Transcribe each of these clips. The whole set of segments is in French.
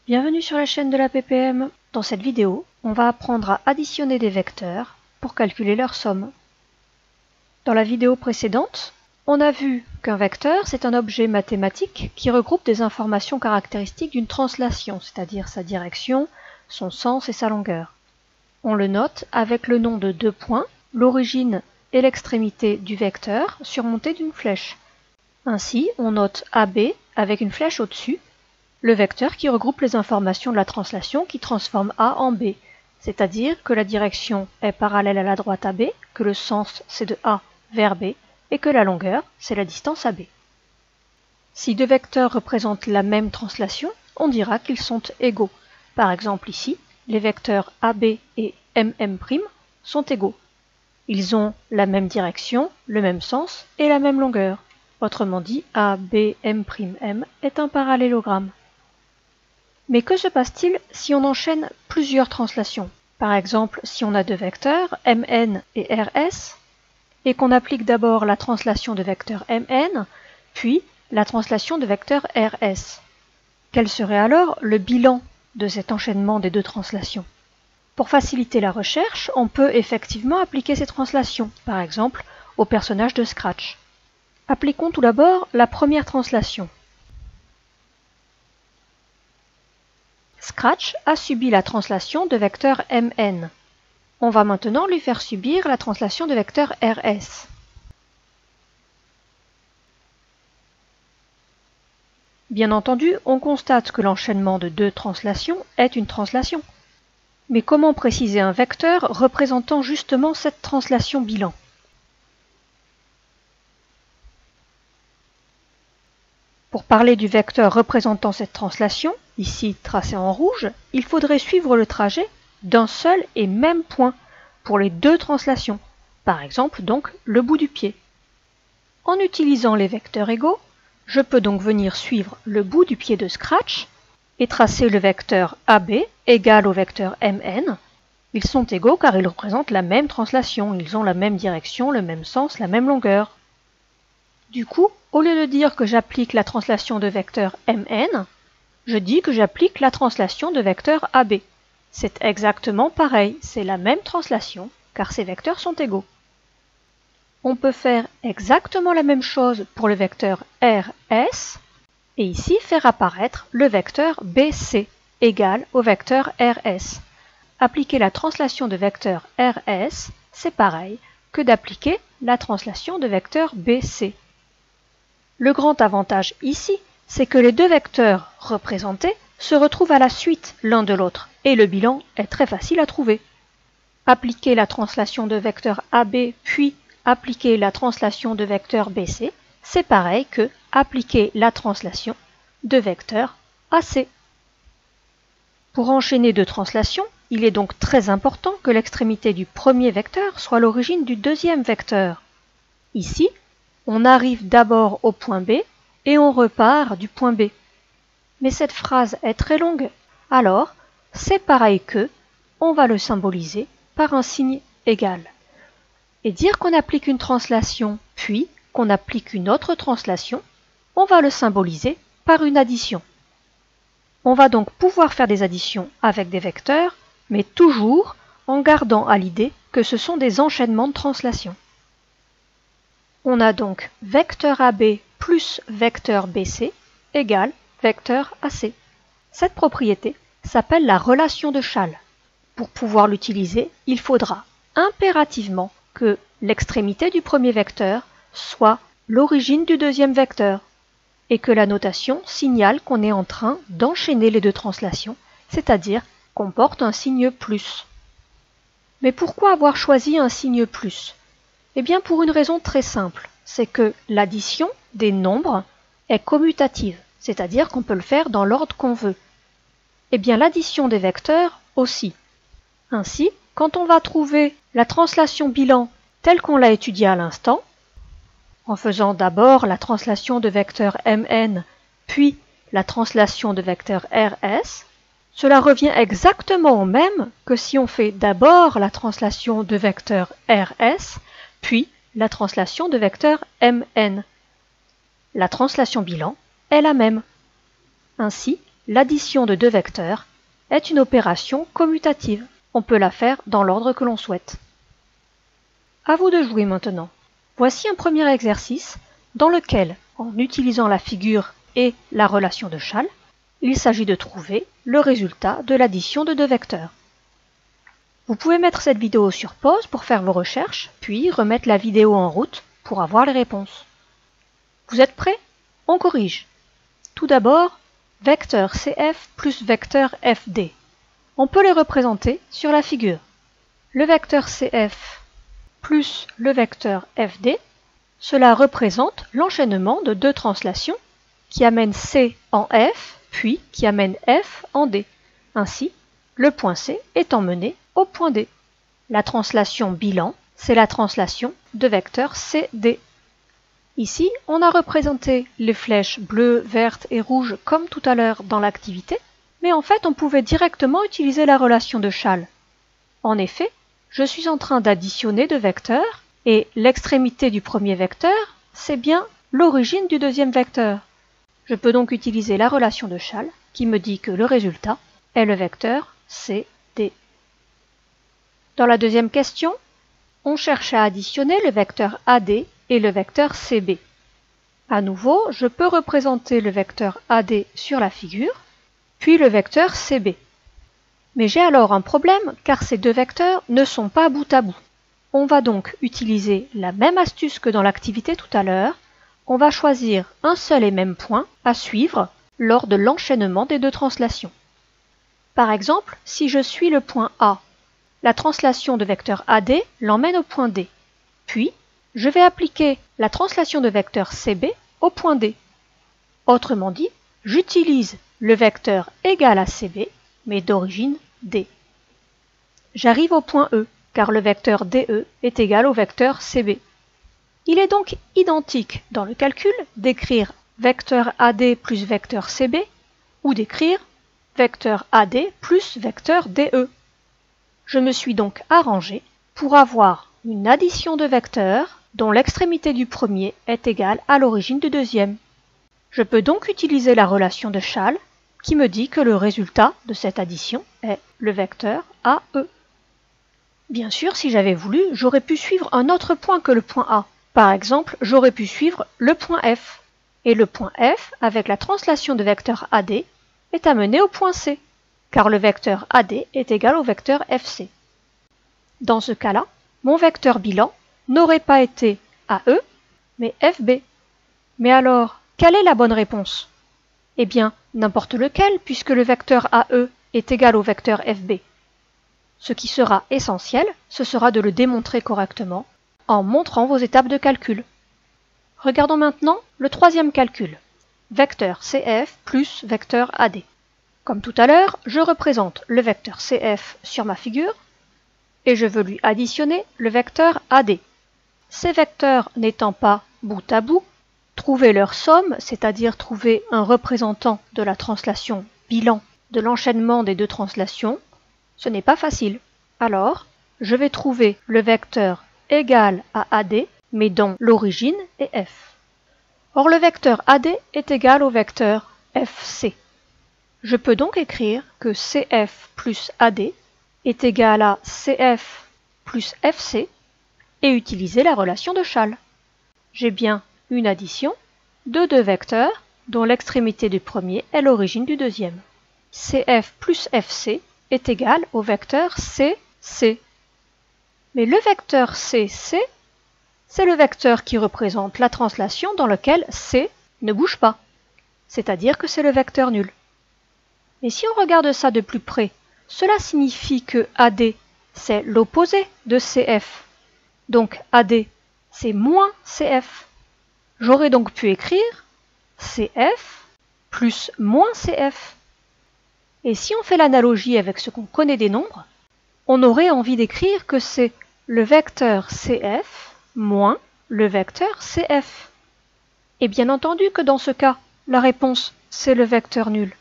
Bienvenue sur la chaîne de la PPM. Dans cette vidéo, on va apprendre à additionner des vecteurs pour calculer leur somme. Dans la vidéo précédente, on a vu qu'un vecteur, c'est un objet mathématique qui regroupe des informations caractéristiques d'une translation, c'est-à-dire sa direction, son sens et sa longueur. On le note avec le nom de deux points, l'origine et l'extrémité du vecteur surmontés d'une flèche. Ainsi, on note AB avec une flèche au-dessus, le vecteur qui regroupe les informations de la translation qui transforme A en B, c'est-à-dire que la direction est parallèle à la droite AB, que le sens c'est de A vers B, et que la longueur c'est la distance AB. Si deux vecteurs représentent la même translation, on dira qu'ils sont égaux. Par exemple ici, les vecteurs AB et MM' sont égaux. Ils ont la même direction, le même sens et la même longueur. Autrement dit, ABM' est un parallélogramme. Mais que se passe-t-il si on enchaîne plusieurs translations? Par exemple, si on a deux vecteurs, Mn et Rs, et qu'on applique d'abord la translation de vecteur Mn, puis la translation de vecteur Rs. Quel serait alors le bilan de cet enchaînement des deux translations? Pour faciliter la recherche, on peut effectivement appliquer ces translations, par exemple au personnage de Scratch. Appliquons tout d'abord la première translation. Scratch a subi la translation de vecteur Mn. On va maintenant lui faire subir la translation de vecteur Rs. Bien entendu, on constate que l'enchaînement de deux translations est une translation. Mais comment préciser un vecteur représentant justement cette translation bilan? Pour parler du vecteur représentant cette translation, ici tracé en rouge, il faudrait suivre le trajet d'un seul et même point pour les deux translations, par exemple donc le bout du pied. En utilisant les vecteurs égaux, je peux donc venir suivre le bout du pied de Scratch et tracer le vecteur AB égal au vecteur Mn. Ils sont égaux car ils représentent la même translation, ils ont la même direction, le même sens, la même longueur. Du coup, au lieu de dire que j'applique la translation de vecteur Mn, je dis que j'applique la translation de vecteur AB. C'est exactement pareil, c'est la même translation, car ces vecteurs sont égaux. On peut faire exactement la même chose pour le vecteur Rs, et ici faire apparaître le vecteur BC, égal au vecteur Rs. Appliquer la translation de vecteur Rs, c'est pareil que d'appliquer la translation de vecteur BC. Le grand avantage ici, c'est que les deux vecteurs représentés se retrouvent à la suite l'un de l'autre, et le bilan est très facile à trouver. Appliquer la translation de vecteur AB, puis appliquer la translation de vecteur BC, c'est pareil que appliquer la translation de vecteur AC. Pour enchaîner deux translations, il est donc très important que l'extrémité du premier vecteur soit l'origine du deuxième vecteur. Ici, on arrive d'abord au point B et on repart du point B. Mais cette phrase est très longue, alors c'est pareil que, on va le symboliser par un signe égal. Et dire qu'on applique une translation, puis qu'on applique une autre translation, on va le symboliser par une addition. On va donc pouvoir faire des additions avec des vecteurs, mais toujours en gardant à l'idée que ce sont des enchaînements de translation. On a donc vecteur AB plus vecteur BC égale vecteur AC. Cette propriété s'appelle la relation de Chasles. Pour pouvoir l'utiliser, il faudra impérativement que l'extrémité du premier vecteur soit l'origine du deuxième vecteur et que la notation signale qu'on est en train d'enchaîner les deux translations, c'est-à-dire qu'on porte un signe plus. Mais pourquoi avoir choisi un signe plus? Eh bien pour une raison très simple, c'est que l'addition des nombres est commutative, c'est-à-dire qu'on peut le faire dans l'ordre qu'on veut. Eh bien l'addition des vecteurs aussi. Ainsi, quand on va trouver la translation bilan telle qu'on l'a étudiée à l'instant, en faisant d'abord la translation de vecteur Mn, puis la translation de vecteur Rs, cela revient exactement au même que si on fait d'abord la translation de vecteur Rs, puis la translation de vecteur Mn. La translation bilan est la même. Ainsi, l'addition de deux vecteurs est une opération commutative. On peut la faire dans l'ordre que l'on souhaite. À vous de jouer maintenant. Voici un premier exercice dans lequel, en utilisant la figure et la relation de Schall, il s'agit de trouver le résultat de l'addition de deux vecteurs. Vous pouvez mettre cette vidéo sur pause pour faire vos recherches, puis remettre la vidéo en route pour avoir les réponses. Vous êtes prêts? On corrige. Tout d'abord, vecteur CF plus vecteur FD. On peut les représenter sur la figure. Le vecteur CF plus le vecteur FD, cela représente l'enchaînement de deux translations qui amènent C en F, puis qui amènent F en D. Ainsi, le point C est emmené au point D. La translation bilan, c'est la translation de vecteur CD. Ici, on a représenté les flèches bleues, vertes et rouges comme tout à l'heure dans l'activité, mais en fait on pouvait directement utiliser la relation de Schall. En effet, je suis en train d'additionner deux vecteurs, et l'extrémité du premier vecteur, c'est bien l'origine du deuxième vecteur. Je peux donc utiliser la relation de Schall qui me dit que le résultat est le vecteur CD. Dans la deuxième question, on cherche à additionner le vecteur AD et le vecteur CB. À nouveau, je peux représenter le vecteur AD sur la figure, puis le vecteur CB. Mais j'ai alors un problème car ces deux vecteurs ne sont pas bout à bout. On va donc utiliser la même astuce que dans l'activité tout à l'heure. On va choisir un seul et même point à suivre lors de l'enchaînement des deux translations. Par exemple, si je suis le point A, la translation de vecteur AD l'emmène au point D. Puis, je vais appliquer la translation de vecteur CB au point D. Autrement dit, j'utilise le vecteur égal à CB, mais d'origine D. J'arrive au point E, car le vecteur DE est égal au vecteur CB. Il est donc identique dans le calcul d'écrire vecteur AD plus vecteur CB ou d'écrire vecteur AD plus vecteur DE. Je me suis donc arrangé pour avoir une addition de vecteurs dont l'extrémité du premier est égale à l'origine du deuxième. Je peux donc utiliser la relation de Schall qui me dit que le résultat de cette addition est le vecteur AE. Bien sûr, si j'avais voulu, j'aurais pu suivre un autre point que le point A. Par exemple, j'aurais pu suivre le point F. Et le point F, avec la translation de vecteur AD, est amené au point C, car le vecteur AD est égal au vecteur FC. Dans ce cas-là, mon vecteur bilan n'aurait pas été AE, mais FB. Mais alors, quelle est la bonne réponse? Eh bien, n'importe lequel, puisque le vecteur AE est égal au vecteur FB. Ce qui sera essentiel, ce sera de le démontrer correctement en montrant vos étapes de calcul. Regardons maintenant le troisième calcul. Vecteur CF plus vecteur AD. Comme tout à l'heure, je représente le vecteur CF sur ma figure et je veux lui additionner le vecteur AD. Ces vecteurs n'étant pas bout à bout, trouver leur somme, c'est-à-dire trouver un représentant de la translation bilan de l'enchaînement des deux translations, ce n'est pas facile. Alors, je vais trouver le vecteur égal à AD, mais dont l'origine est F. Or, le vecteur AD est égal au vecteur FC. Je peux donc écrire que CF plus AD est égal à CF plus FC et utiliser la relation de Schall. J'ai bien une addition de deux vecteurs dont l'extrémité du premier est l'origine du deuxième. CF plus FC est égal au vecteur CC. Mais le vecteur CC, c'est le vecteur qui représente la translation dans lequel C ne bouge pas, c'est-à-dire que c'est le vecteur nul. Mais si on regarde ça de plus près, cela signifie que AD, c'est l'opposé de CF. Donc AD, c'est moins CF. J'aurais donc pu écrire CF plus moins CF. Et si on fait l'analogie avec ce qu'on connaît des nombres, on aurait envie d'écrire que c'est le vecteur CF moins le vecteur CF. Et bien entendu que dans ce cas, la réponse, c'est le vecteur nul.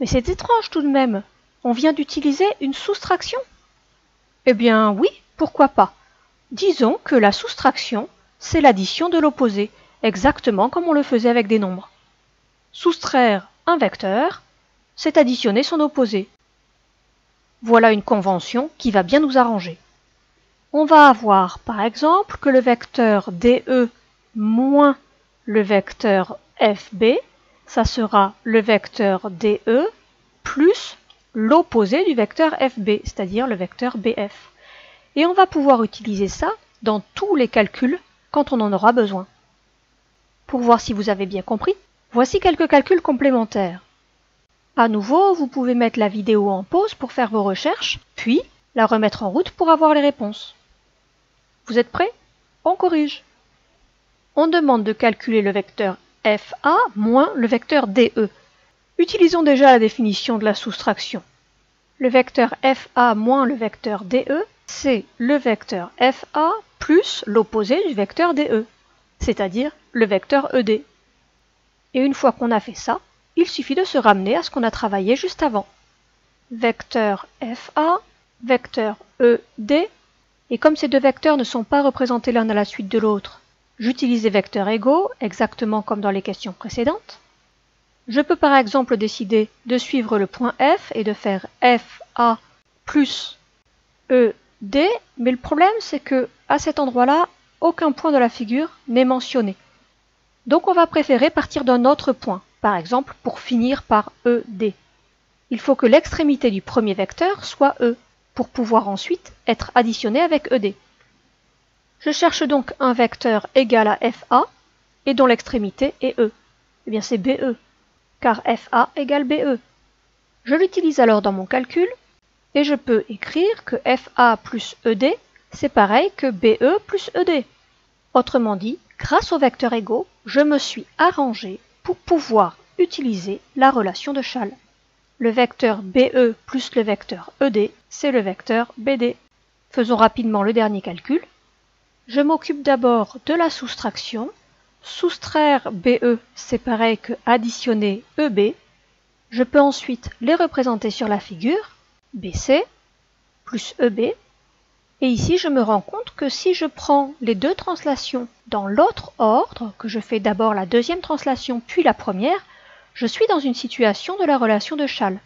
Mais c'est étrange tout de même, on vient d'utiliser une soustraction. Eh bien oui, pourquoi pas. Disons que la soustraction, c'est l'addition de l'opposé, exactement comme on le faisait avec des nombres. Soustraire un vecteur, c'est additionner son opposé. Voilà une convention qui va bien nous arranger. On va avoir par exemple que le vecteur DE moins le vecteur FB, ça sera le vecteur DE plus l'opposé du vecteur FB, c'est-à-dire le vecteur BF. Et on va pouvoir utiliser ça dans tous les calculs quand on en aura besoin. Pour voir si vous avez bien compris, voici quelques calculs complémentaires. À nouveau, vous pouvez mettre la vidéo en pause pour faire vos recherches, puis la remettre en route pour avoir les réponses. Vous êtes prêts? On corrige. On demande de calculer le vecteur FA moins le vecteur DE. Utilisons déjà la définition de la soustraction. Le vecteur FA moins le vecteur DE, c'est le vecteur FA plus l'opposé du vecteur DE, c'est-à-dire le vecteur ED. Et une fois qu'on a fait ça, il suffit de se ramener à ce qu'on a travaillé juste avant. Vecteur FA, vecteur ED, et comme ces deux vecteurs ne sont pas représentés l'un à la suite de l'autre, j'utilise des vecteurs égaux, exactement comme dans les questions précédentes. Je peux par exemple décider de suivre le point F et de faire FA plus ED, mais le problème c'est que à cet endroit-là, aucun point de la figure n'est mentionné. Donc on va préférer partir d'un autre point, par exemple pour finir par ED. Il faut que l'extrémité du premier vecteur soit E, pour pouvoir ensuite être additionné avec ED. Je cherche donc un vecteur égal à FA et dont l'extrémité est E. Eh bien c'est BE, car FA égale BE. Je l'utilise alors dans mon calcul et je peux écrire que FA plus ED c'est pareil que BE plus ED. Autrement dit, grâce aux vecteurs égaux, je me suis arrangé pour pouvoir utiliser la relation de Schall. Le vecteur BE plus le vecteur ED, c'est le vecteur BD. Faisons rapidement le dernier calcul. Je m'occupe d'abord de la soustraction. Soustraire BE, c'est pareil que additionner EB. Je peux ensuite les représenter sur la figure, BC plus EB. Et ici, je me rends compte que si je prends les deux translations dans l'autre ordre, que je fais d'abord la deuxième translation puis la première, je suis dans une situation de la relation de Schall.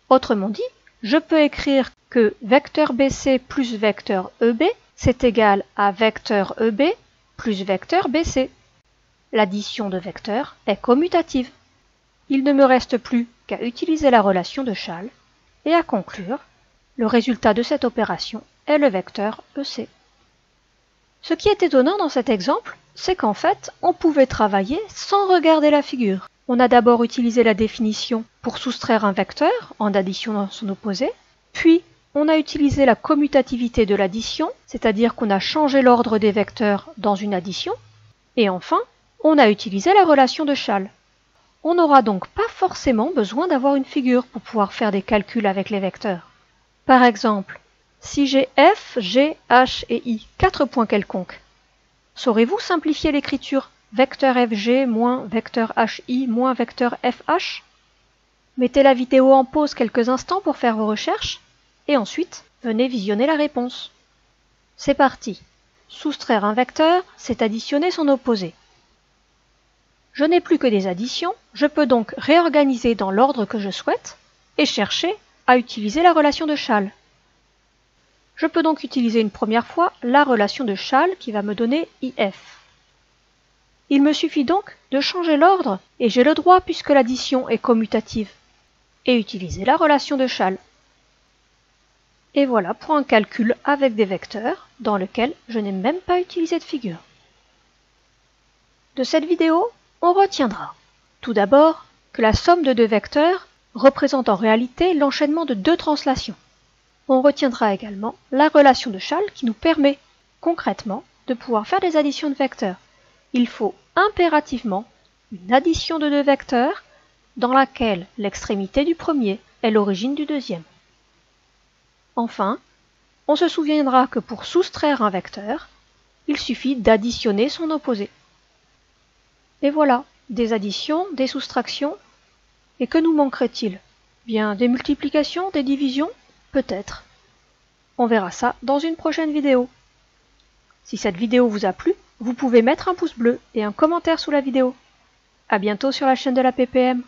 Autrement dit, je peux écrire que vecteur BC plus vecteur EB, c'est égal à vecteur EB plus vecteur BC. L'addition de vecteurs est commutative. Il ne me reste plus qu'à utiliser la relation de Schall et à conclure. Le résultat de cette opération est le vecteur EC. Ce qui est étonnant dans cet exemple, c'est qu'en fait, on pouvait travailler sans regarder la figure. On a d'abord utilisé la définition pour soustraire un vecteur en additionnant son opposé, puis on a utilisé la commutativité de l'addition, c'est-à-dire qu'on a changé l'ordre des vecteurs dans une addition, et enfin, on a utilisé la relation de Schall. On n'aura donc pas forcément besoin d'avoir une figure pour pouvoir faire des calculs avec les vecteurs. Par exemple, si j'ai F, G, H et I, 4 points quelconques, saurez-vous simplifier l'écriture vecteur FG moins vecteur HI moins vecteur FH? Mettez la vidéo en pause quelques instants pour faire vos recherches et ensuite venez visionner la réponse. C'est parti. Soustraire un vecteur, c'est additionner son opposé. Je n'ai plus que des additions, je peux donc réorganiser dans l'ordre que je souhaite et chercher à utiliser la relation de Schall. Je peux donc utiliser une première fois la relation de Schall qui va me donner IF. Il me suffit donc de changer l'ordre, et j'ai le droit puisque l'addition est commutative, et utiliser la relation de Schall. Et voilà pour un calcul avec des vecteurs dans lequel je n'ai même pas utilisé de figure. De cette vidéo, on retiendra tout d'abord que la somme de deux vecteurs représente en réalité l'enchaînement de deux translations. On retiendra également la relation de Schall qui nous permet concrètement de pouvoir faire des additions de vecteurs. Il faut impérativement une addition de deux vecteurs dans laquelle l'extrémité du premier est l'origine du deuxième. Enfin, on se souviendra que pour soustraire un vecteur, il suffit d'additionner son opposé. Et voilà, des additions, des soustractions. Et que nous manquerait-il? Bien des multiplications, des divisions? Peut-être. On verra ça dans une prochaine vidéo. Si cette vidéo vous a plu, vous pouvez mettre un pouce bleu et un commentaire sous la vidéo. À bientôt sur la chaîne de la PPM.